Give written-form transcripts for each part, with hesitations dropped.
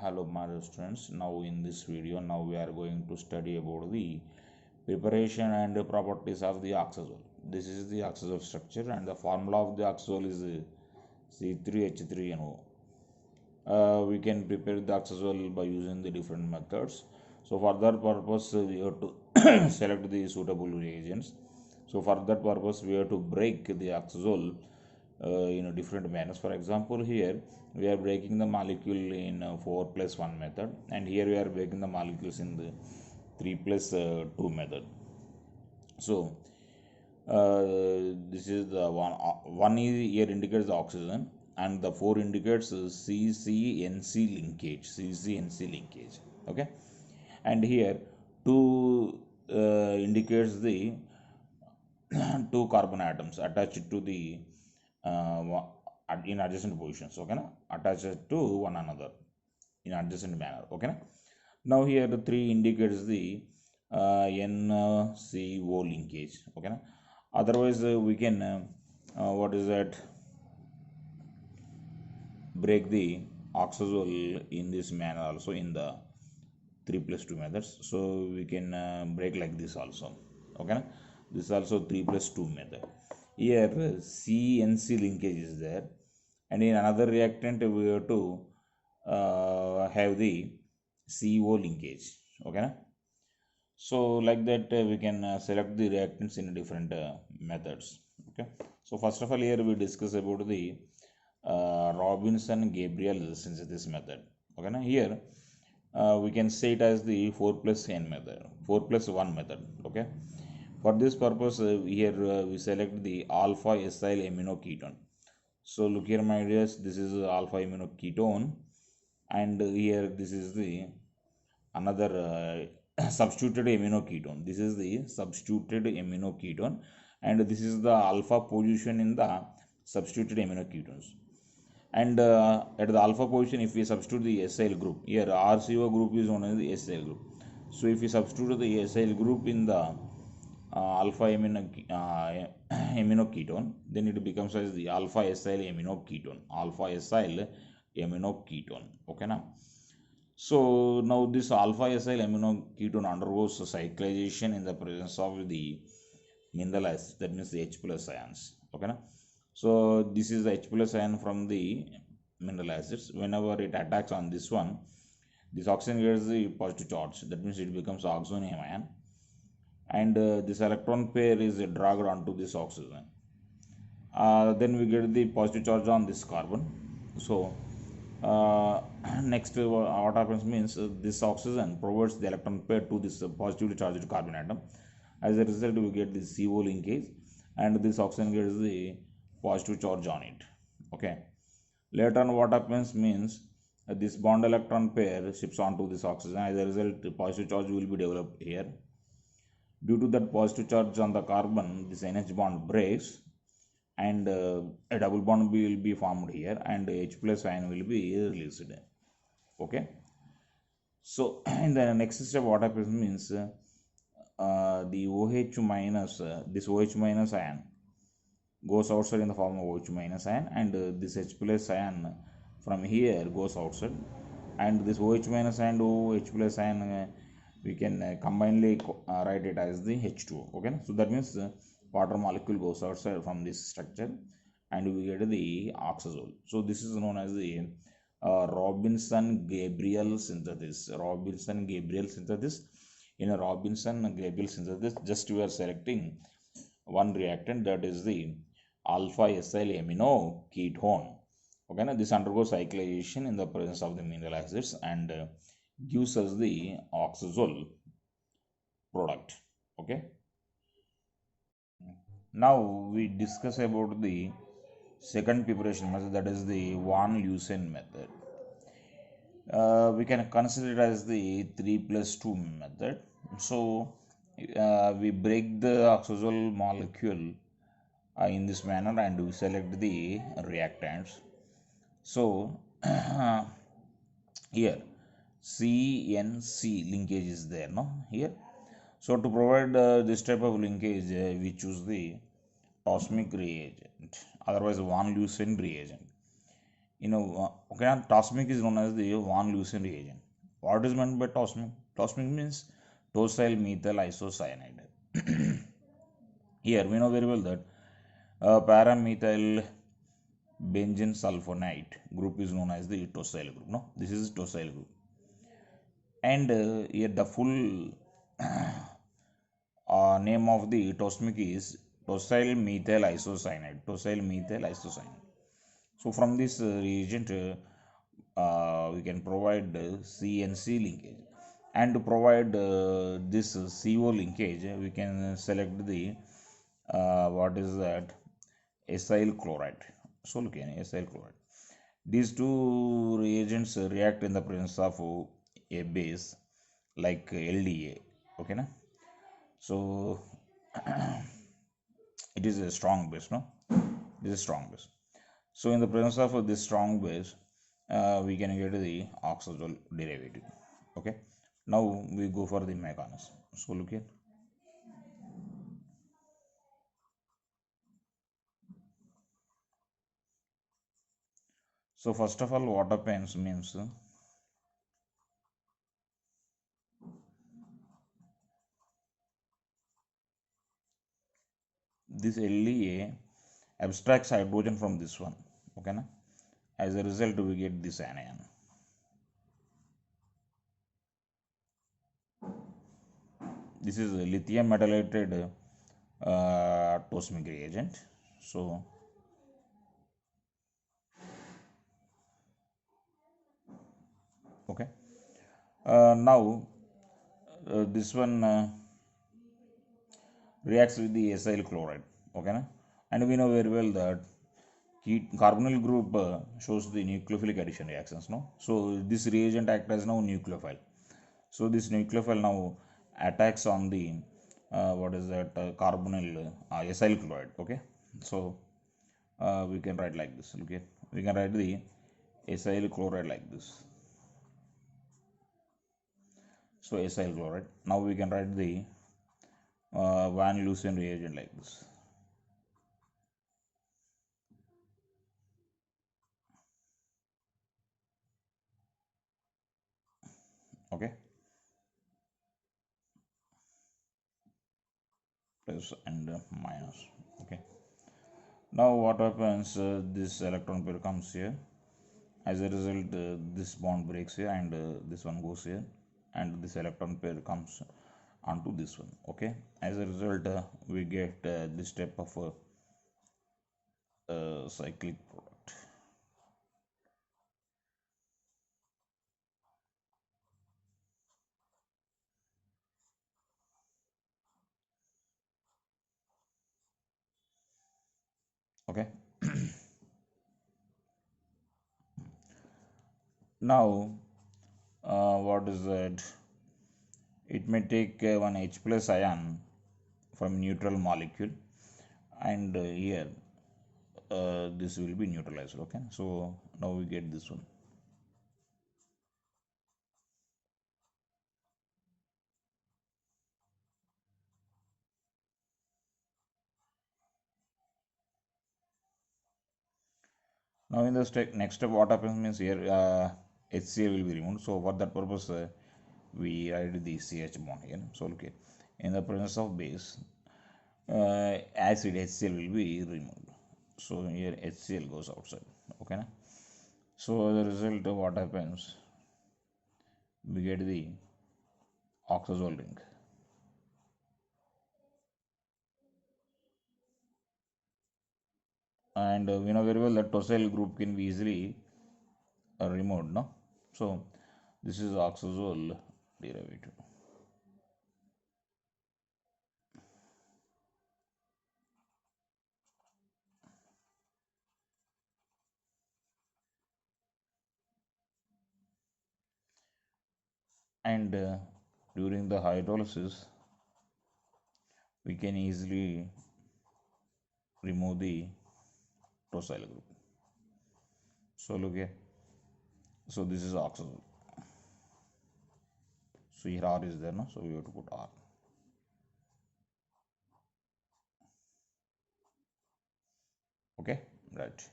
Hello my dear students. Now in this video we are going to study about the preparation and properties of the oxazole. This is the oxazole structure and the formula of the oxazole is C3H3NO. We can prepare the oxazole by using the different methods. So for that purpose we have to select the suitable reagents. So for that purpose we have to break the oxazole in a different manners. For example, here we are breaking the molecule in 4+1 method, and here we are breaking the molecules in the 3+2 method. So this is the one is here indicates the oxygen, and the 4 indicates CCNC linkage. Okay, and here 2 indicates the 2 carbon atoms attached to the in adjacent positions, okay na, attached to one another in adjacent manner, okay na. Now here the 3 indicates the NCO linkage, okay na. Otherwise we can what is that, break the oxazole in this manner also in the 3+2 methods. So we can break like this also, okay na. This is also 3+2 method. Here CNC linkage is there, and in another reactant we have to have the CO linkage, okay na? So like that we can select the reactants in different methods, okay. So first of all, here we discuss about the Robinson-GABRIEL synthesis method, okay na. Here we can say it as the 4+N method, 4+1 method, okay. For this purpose, here we select the alpha acyl amino ketone. So look here, my dears, this is alpha amino ketone, and here this is the another substituted amino ketone. This is the substituted amino ketone, and this is the alpha position in the substituted amino ketones. And at the alpha position, if we substitute the acyl group, here RCO group is known as the acyl group. So if we substitute the acyl group in the alpha amino ketone, then it becomes as the alpha acyl amino ketone, okay now. So now this alpha acyl amino ketone undergoes cyclization in the presence of the mineral acids, that means the H+ ions, okay now. So this is the H+ ion from the mineral acids. Whenever it attacks on this one, this oxygen gets the positive charge, that means it becomes oxonium ion, and this electron pair is dragged onto this oxygen. Then we get the positive charge on this carbon. So next what happens means this oxygen provides the electron pair to this positively charged carbon atom. As a result, we get this CO linkage, and this oxygen gets the positive charge on it, okay. Later on what happens means this bond electron pair shifts onto this oxygen. As a result, the positive charge will be developed here. Due to that positive charge on the carbon, this NH bond breaks, and a double bond will be formed here, and H+ ion will be released, okay. So in the next step what happens means the OH minus this OH minus ion goes outside in the form of OH minus ion, and this H+ ion from here goes outside, and this OH minus ion to OH+ ion we can combinedly write it as the H2O, okay. So that means water molecule goes outside from this structure, and we get the oxazole. So this is known as the Robinson-GABRIEL synthesis. In a Robinson-GABRIEL synthesis, just we are selecting one reactant, that is the alpha acyl amino ketone, okay. Now this undergoes cyclization in the presence of the mineral acids and gives us the oxazole product, okay. Now we discuss about the second preparation method, that is the Van Leusen method. We can consider it as the 3+2 method. So we break the oxazole molecule in this manner, and we select the reactants. So here CNC linkage is there, no, here. So to provide this type of linkage, we choose the osmic reagent, otherwise Van Leusen reagent. Okay, and tosmic is known as the van Leusen reagent. What is meant by tosmic? Tosmic means tosyl methyl isocyanide. Here we know very well that paramethyl benzene sulfonate group is known as the tosyl group. No, this is tosyl group, and here the full name of the tosmic is tosyl methyl isocyanide. Tosyl methyl isocyanide. So from this reagent, we can provide C and C linkage, and to provide this CO linkage, we can select the what is that, acyl chloride. So look at acyl chloride. These two reagents react in the presence of a base like LDA. Okay, na? So it is a strong base, no? It is a strong base. So in the presence of this strong base, we can get the oxazole derivative. Okay. Now we go for the mechanism. So look here. So first of all, what happens means this LEA abstracts hydrogen from this one. Okay, na? As a result, we get this anion. This is a lithium metallic tosmic reagent. So okay. Now this one reacts with the acyl chloride. Okay, na? And we know very well that carbonyl group shows the nucleophilic addition reactions. No, so this reagent acts as now nucleophile. So this nucleophile now attacks on the what is that, carbonyl acyl chloride. Okay, so we can write like this. Okay, we can write the acyl chloride like this. So acyl chloride. Now we can write the van Leusen reagent like this. Okay, plus and minus. Okay. Now what happens? This electron pair comes here. As a result, this bond breaks here, and this one goes here, and this electron pair comes onto this one. Okay. As a result, we get this type of cyclic product. Okay. Now, what is that? It may take one H plus ion from neutral molecule, and here this will be neutralized. Okay, so now we get this one. Now in the next step, what happens means here HCl will be removed. So for that purpose, we write the CH bond here. So okay, in the presence of base, acid HCl will be removed. So here HCl goes outside. Okay, na? So as a result, what happens? We get the oxazole ring. And we know very well that tosyl group can be easily removed, no? So this is oxazole derivative. And during the hydrolysis, we can easily remove the tosyl group. So look here. So this is oxazole. So here R is there, no? So we have to put R. Okay, right.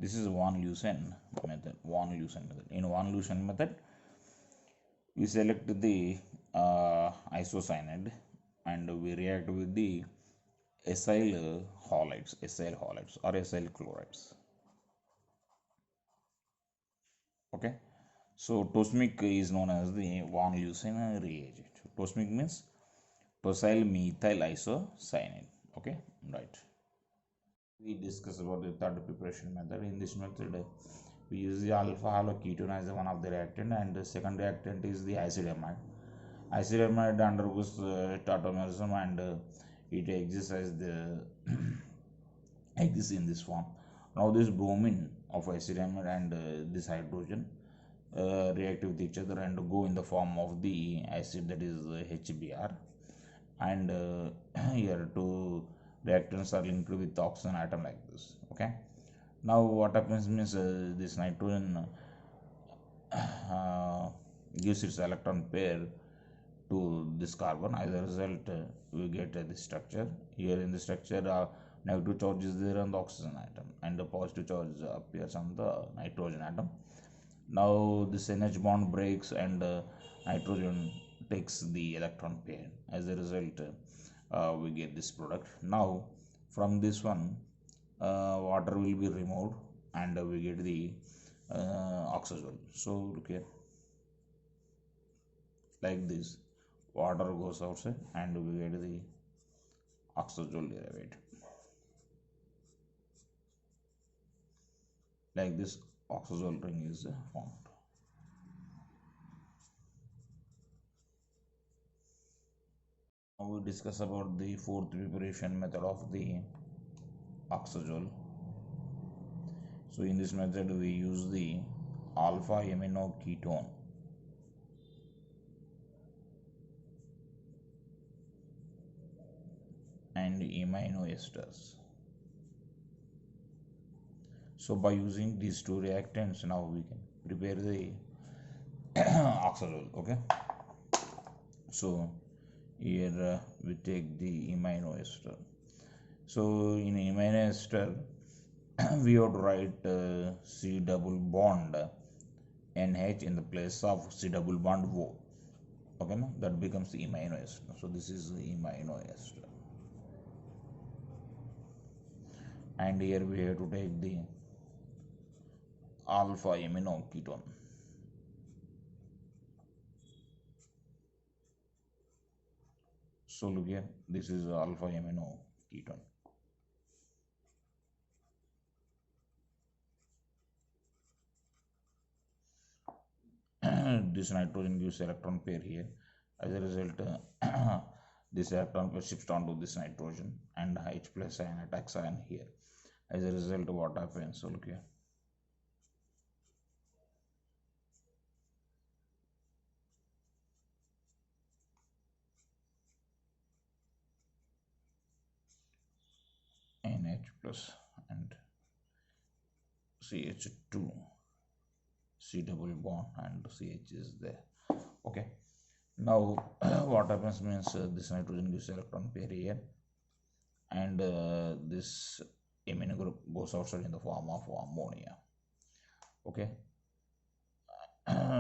This is von Leusen method. In von Leusen method, we select the isocyanide and we react with the acyl halides or acyl chlorides. Okay, so tosmic is known as the von Leusen reagent. Tosmic means tosyl methyl isocyanide. Okay, right. We discuss about the third preparation method. In this method, we use the alpha haloketone as one of the reactant, and the second reactant is the acetamide. Acetamide undergoes tautomerism and it exists as the exists in this form. Now this bromine of acetamide and this hydrogen react with each other and go in the form of the acid, that is HBr, and here two reactants are linked with the oxygen atom like this. Okay, now what happens means this nitrogen gives its electron pair to this carbon. As a result, we get this structure. Here in the structure, negative charge is there on the oxygen atom and the positive charge appears on the nitrogen atom. Now this NH bond breaks and nitrogen takes the electron pair. As a result, we get this product. Now from this one, water will be removed and we get the oxazole. So look here, like this, water goes outside and we get the oxazole derivative. Like this, oxazole ring is formed. Now we discuss about the fourth preparation method of the oxazole. So in this method we use the alpha amino ketone and amino esters. So by using these two reactants, now we can prepare the oxazole. Okay, so here we take the amino ester. So in amino ester we have to write C double bond NH in the place of C double bond O. Okay, no? That becomes the amino ester. So this is the amino ester. And here we have to take the alpha amino ketone. So look here, this is alpha amino ketone. This nitrogen gives electron pair here. As a result, this electron pair shifts onto this nitrogen and H plus ion attacks ion here. As a result, what happens? So look here. NH plus and CH2, C double bond and CH is there. Okay. Now what happens means this nitrogen gives electron pair here and this amino group goes outside in the form of ammonia. Okay.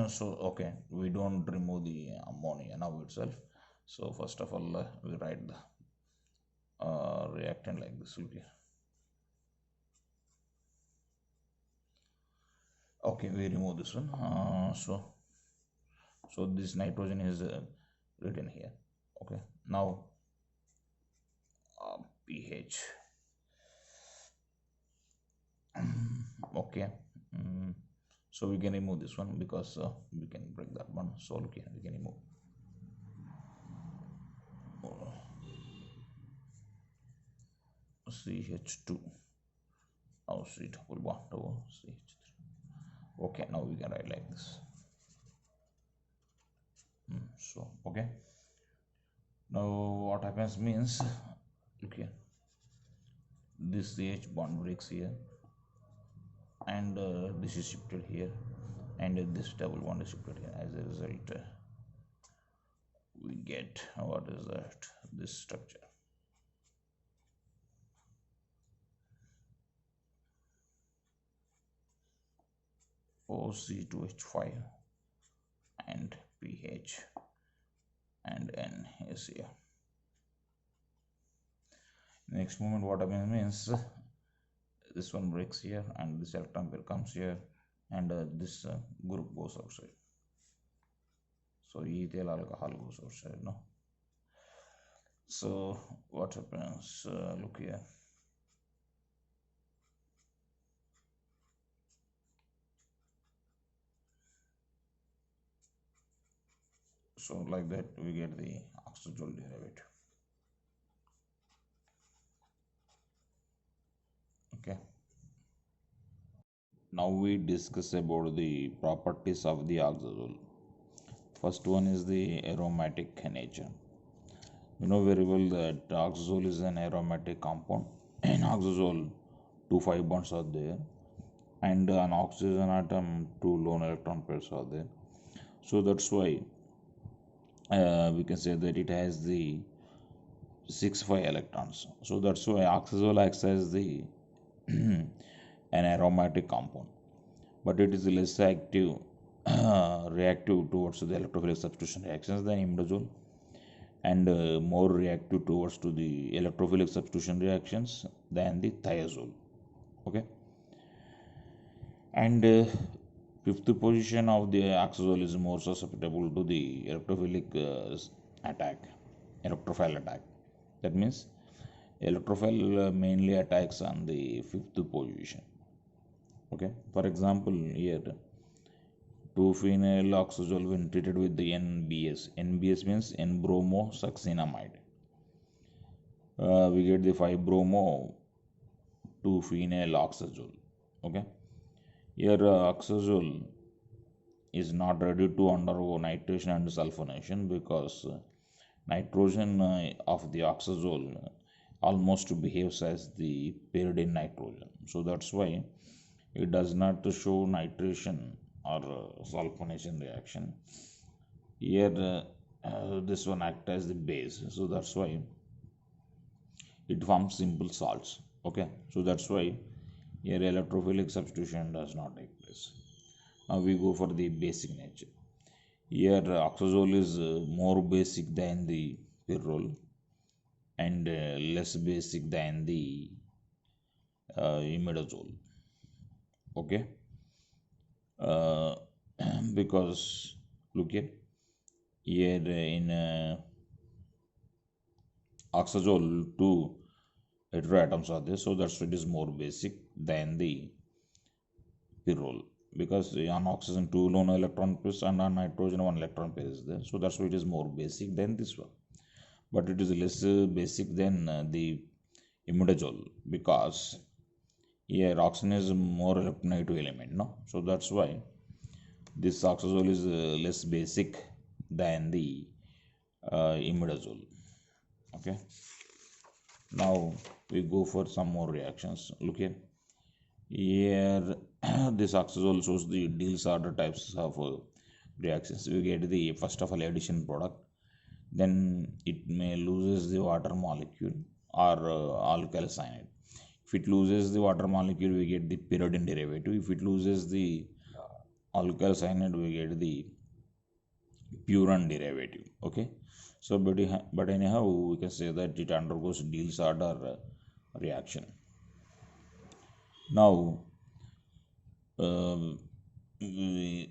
So okay, we don't remove the ammonia now itself. So first of all, we write the reactant like this. Look here. Okay, we remove this one. So this nitrogen is written here. Okay, now pH. Okay, so we can remove this one because we can break that one. So okay, we can remove. CH2. Now C double bond to CH3. Okay, now we can write like this. So okay, now what happens means, okay, this CH bond breaks here and this is shifted here and this double bond is shifted here. As a result, we get what is that, this structure. OC2H5 and pH and N is here. Next moment what happens means this one breaks here and this electron pair comes here and this group goes outside. So ethyl alcohol goes outside, no? So what happens? Look here. So like that we get the oxazole derivative. Okay. Now we discuss about the properties of the oxazole. First one is the aromatic nature. You know very well that oxazole is an aromatic compound. In oxazole, 2 5 bonds are there, and an oxygen atom, 2 lone electron pairs are there. So that's why we can say that it has the 6 5 electrons. So that's why oxazole acts as the an aromatic compound, but it is less active, reactive towards the electrophilic substitution reactions than imidazole, and more reactive towards to the electrophilic substitution reactions than the thiazole. Okay, and fifth position of the oxazole is more susceptible to the electrophilic electrophile attack. That means electrophile mainly attacks on the fifth position. Okay, for example here 2-phenyl oxazole when treated with the NBS. NBS means N-bromosuccinamide. We get the 5-bromo 2-phenyl oxazole. Okay, here oxazole is not ready to undergo nitration and sulfonation because nitrogen of the oxazole almost behaves as the pyridine nitrogen. So that's why it does not show nitration or sulfonation reaction. Here this one acts as the base, so that's why it forms simple salts. Okay, so that's why here electrophilic substitution does not take place. Now we go for the basic nature. Here oxazole is more basic than the pyrrole and less basic than the imidazole. Okay, because look here in oxazole 2 heteroatoms are there, so that's why it is more basic than the pyrrole, because on oxygen 2 lone electron pairs and on nitrogen 1 electron pair is there, so that's why it is more basic than this one, but it is less basic than the imidazole because here oxygen is more electronegative element, no? So that's why this oxazole is less basic than the imidazole. Okay, now we go for some more reactions. Look here this oxazole shows the Diels order types of reactions. We get the first of all addition product, then it may loses the water molecule or alkyl cyanide. If it loses the water molecule, we get the pyridine derivative. If it loses the alkyl cyanide, we get the purine derivative. Okay, so but anyhow we can say that it undergoes Diels order reaction. Now we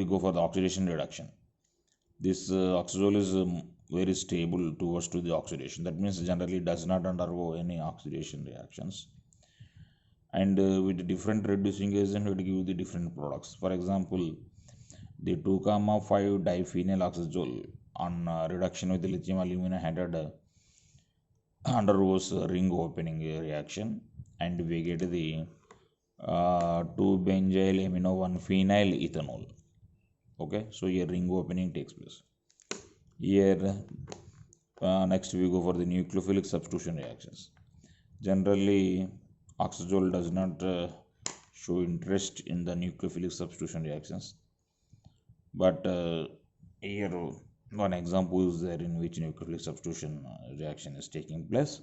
go for the oxidation reduction. This oxazole is very stable towards to the oxidation. That means generally does not undergo any oxidation reactions. And with different reducing agent, it give the different products. For example, the 2,5 diphenyl oxazole on reduction with the lithium aluminum hydride undergoes ring opening reaction, and we get the 2-benzyl amino 1-phenyl ethanol. Okay, so here ring opening takes place. Here next we go for the nucleophilic substitution reactions. Generally oxazole does not show interest in the nucleophilic substitution reactions, but here one example is there in which nucleophilic substitution reaction is taking place.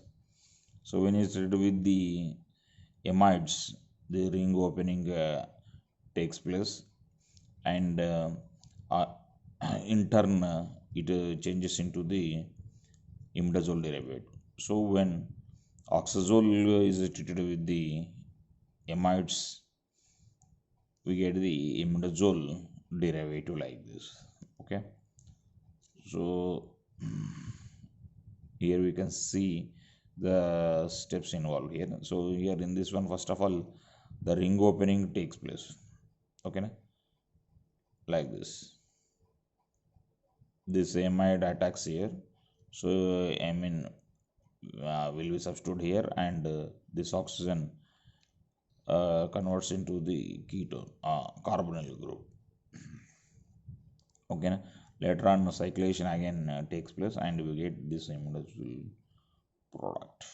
So when it's treated with the amides, the ring opening takes place, and uh, in turn it changes into the imidazole derivative. So when oxazole is treated with the amides, we get the imidazole derivative like this. Okay, so here we can see the steps involved here. So here in this one, first of all, the ring opening takes place. Okay, like this amide attacks here. So amine will be substituted here, and this oxygen converts into the ketone carbonyl group. Okay, later on cyclation again takes place, and we get this imidazole product.